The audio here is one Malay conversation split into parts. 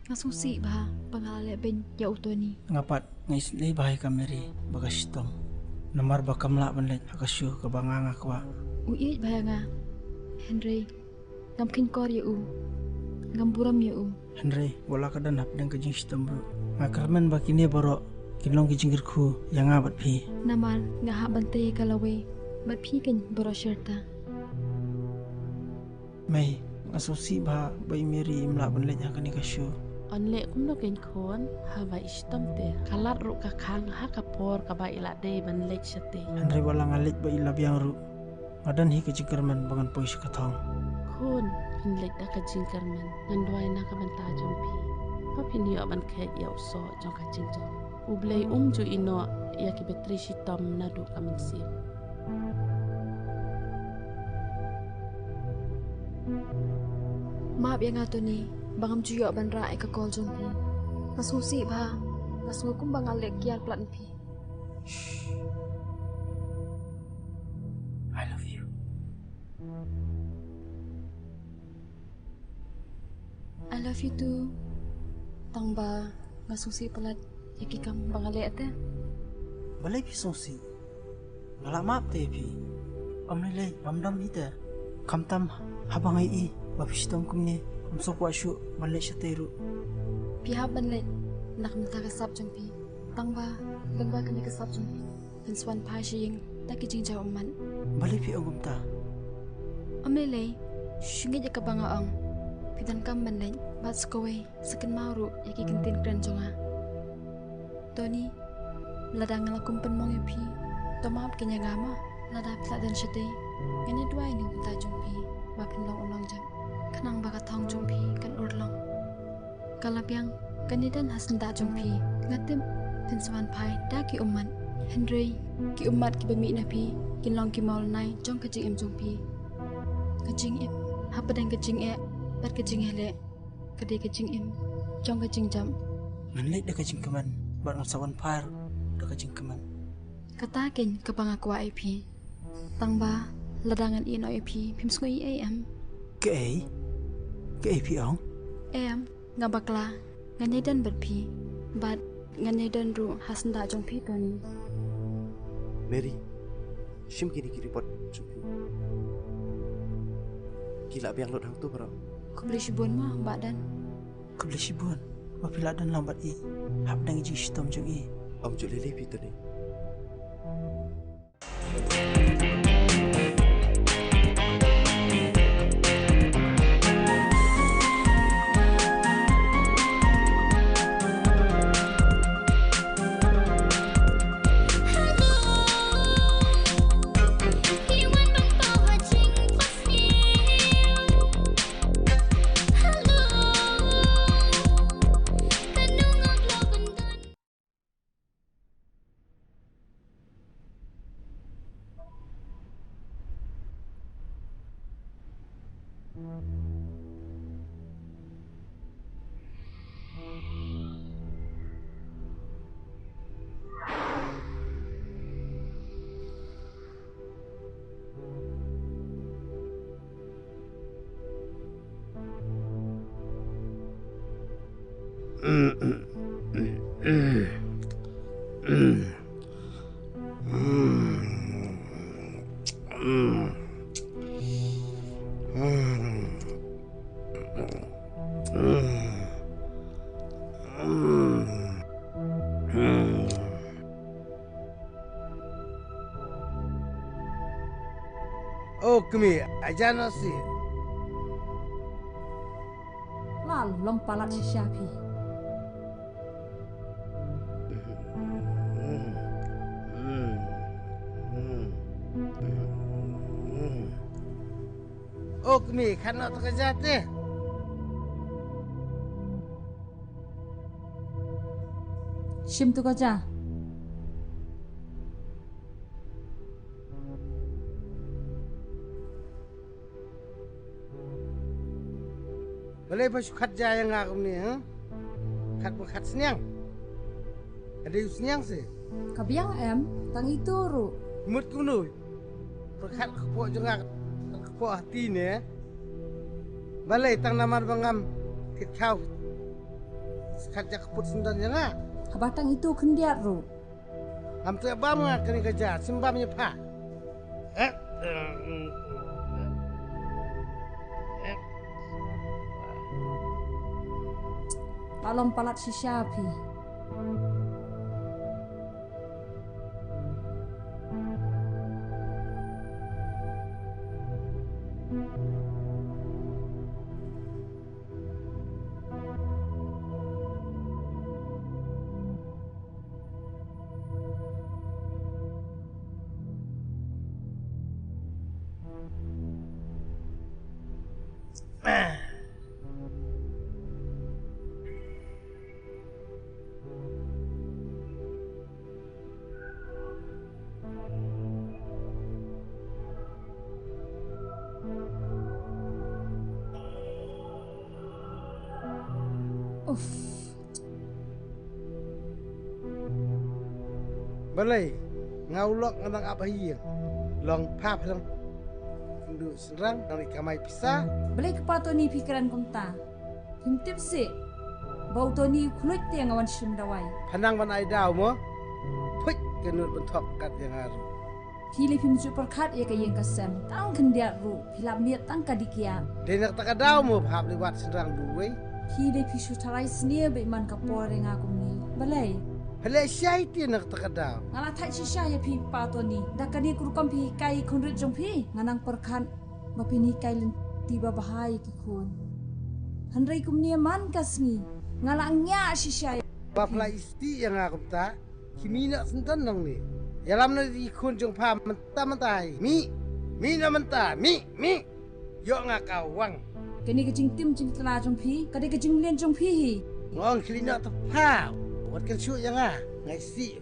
Ngasusi bah pangalale ben ya utoni. Ngapat ngais lay bahay kameri bagastom. Namar bakam la banlet akasyu kabanganga kwa. Uiit bah nga. Henry. Ngam kin kor ya ngam buram ya Henry, wala ka dan hapdang kajing stom bro. Ngakarman bakini baro kinlong kijingirku yang ngabat pi. Namal nga habante kalawe. Bat pi kan boro syerta. May ngasusi bah bay meri imla banlet akani kasyu. Onle kum no ken kon haba istam te kalat ru ka khang ha ka por ka ba ila de ban lek shate Henry wala ngalit ba ilabyang ru. Ngadan hi kajingkarman bangan pois katong. kon pin lek da ka jingkar men nan dwai na ka ban ta jompi pa pin yo ban khet ya so jong ka jingjong ublei ju ino ya ki betri shitam na du ka min si Maaf ya nga to ni. Bangam juyo ban ra ka kol jong pi. Ngasusi bah. Ngasungu kum bangalek kial plan pi. I love you. I love you too. Tang ba ngasusi pelat yaki kam bangalek te. Balay pi songsi. Ngala maap te pi. Amnilay ramdam ita. Kamtam habang ay i. Bapistom kumni. Kumsokwa syu balay siya teru. Pihak banlet nak minta kesap jong pi. Tang ba gangba kani kesap jong pi. Penswan pa siying tak kijing jaw man. Balay pi agum ta. Amlele syungit ya kabangaang. Pidan kam banlet bat skowe sakin mauru yaki kentin kran jonga. Tony ladang ngalakum penmong ya pi. Tomap kenya ngama lada pila dan syete. Ngene dua ini minta jong pi. Bapin long ulong jam. Kanang baka thong jong pi kan urlong. Kalapiang kanidan hasnda jong pi. Ngatim penswan pai da ki umman. Henry ki ummat ki bami na pi. Kinlong ki maul nai jong kajing em jong pi. Kajing em hapadang kajing e bat kajing hele. Kadai kajing em jong kajing jam. Nganlay da kajing kaman. Bar ngasawan par da kajing kaman. Katakin kapangakwa IP. Tangba ladangan ino IP pimsngoi AM. Ke pi ong. AM ngabakla nganyedan berpi. Bat nganyedan ru hasnda jong pi toni. Mary, shim kini ki report chupi. Gila biang lot hang tu bro. Kubli shibun mah badan. Kabla sibuan. Bapila dan lambat i. Hapdang ijing stom jong i. Om ju lele pi tu ni. Oh, kami aja nasi. Lalu long palat si Syafi. Oh, kami kan nak kerja teh. Shim tu kaja. Boleh pas kat jaya ngak ni, ha? Kat kat senyang. Ada senyang sih. Kabiang em, tang itu ru. Mut kuno. Perkat kepok jengak kepok hati ni. Balai tang namar bangam kit kau. khat jak put sendan yang ah. Kabatang itu kendiat ru. Am tu abam ngah kini kerja simbamnya pa. Eh. Lalong palat si Syafi. Uff. Balai ngaulok ngang apa hiang. Long pap long. Ndu serang dari kamai pisah. Belai kepato ni pikiran kumta. Himtip si. Bau to ni kulit tiang awan shim dawai. Panang ban ai daw mo. Put kenut bentok kat yang haru. Hili pim su perkat ya kayeng kasem. Tang kendiat ru. Hilap miat tang kadikia. Denak tak daw mo hab liwat serang duwe. Hili pisu tarai senia be man kapore ngakum ni. Balai. Hele syai ti nak tak daw. Ngala thai si sya ya pi pato ni. Dakani kurukam pi kai konrit jong pi. Nganang perkan. Mapini kai len tiba bahai ki kun. Handrai kum ni man kasni. Ngala nya si sya. Bapla isti yang aku tak. Kimi nak sentan nang ni. Yalam na di kun jong pa mentah-mentah. Mi na mentah. Mi. Yo ngakawang. Kani kecing tim cing tela jong pi. Kadi kecing lien jong pi hi. Ngong kili nak terpau. Buat kan syuk yang ah. Ngai si.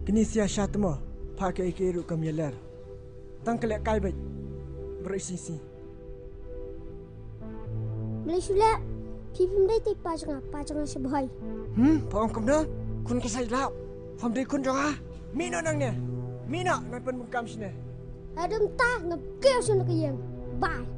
Kini sia syatmo pakai keru kamyelar. Tang kelak kai baik. Berisi. Malaysia phim đây thì pa changa se bhai. Pong kam dah. Kun kasai lap. Pom dei kun jonga. Mino nang ne. Mino nang pen mukam sine. Adam ta ngap kêu sun ka yang. Bye.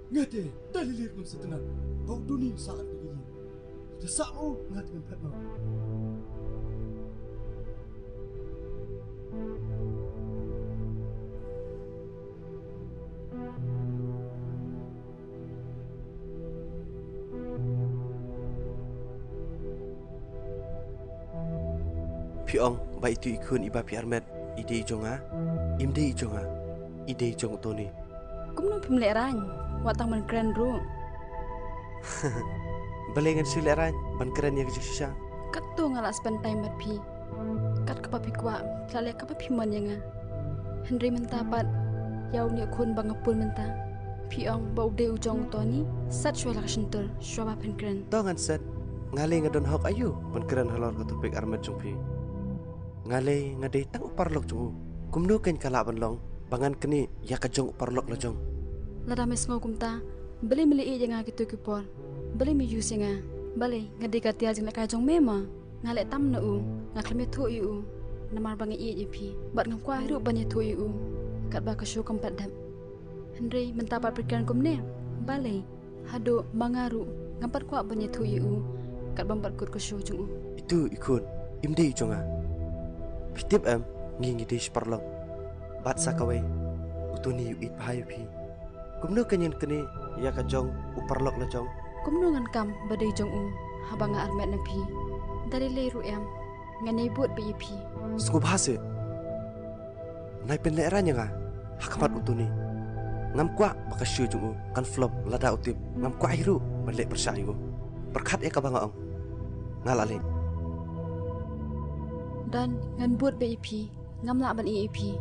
Ngate, dalilir pun setenang. Bau dunia saat begini. Desakmu ngatakan Fatma. Piong, baik itu ikun iba pi armet. Ide jonga, imde jonga, ide jong Tony. Kumno pimlek rang. Watang man keren ru. Balengan sileran, ban keren ya kejusya. Kat tu ngala spend time mat pi. Kat kapapi kwa, lale kapapi man yang. Henry mentapat, yau ni kun bangapun menta. Piong bau de ujong Tony, sat shwala kasentul, shwaba pen keren. Tongan set, ngale ngadon hok ayu, ban keren halor ke topik armet jongpi. Ngale ngadai tang parlok jong. Kumno ken kala ban long, bangan kini ya kajong parlok lajong. Lada mes ngau kumta, beli meli i jangan gitu kupor. Beli mi yu singa, beli ngadi katia jeng lekai jong mema, ngalek tam na u, ngaklemi tu yu, namar bangi i jepi, bat ngam kwa hirup banyak tu yu, kat ba kasyu kampat dam. Henry mentapat perkiraan kumne, bali hado mangaru ngampat kwa banyak tu yu, kat bambat kur kasyu jong u. Itu ikun imde jonga. Pitip ngingi dei parlok. Bat sakawai utuni it bahaya pi. Kumno kanyen kene ya kajong uparlok lajong. Kumnungan kam badai jong u, habanga armet na pi. Dari leru nganai buat bi pi. Sungguh bahasa. Nai pen leranya nga. Hakamat utuni. Ngam kwa bakasyu jong kan flop lada utip. Ngam kwa hiru balik bersayu. Berkat ya kabangaong. Ngalalin. Dan ngan buat bi pi, ngam la ban i pi.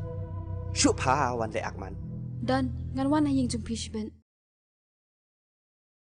Syuk pa wan le akman. Dan ngan wan haying jong pi shiben.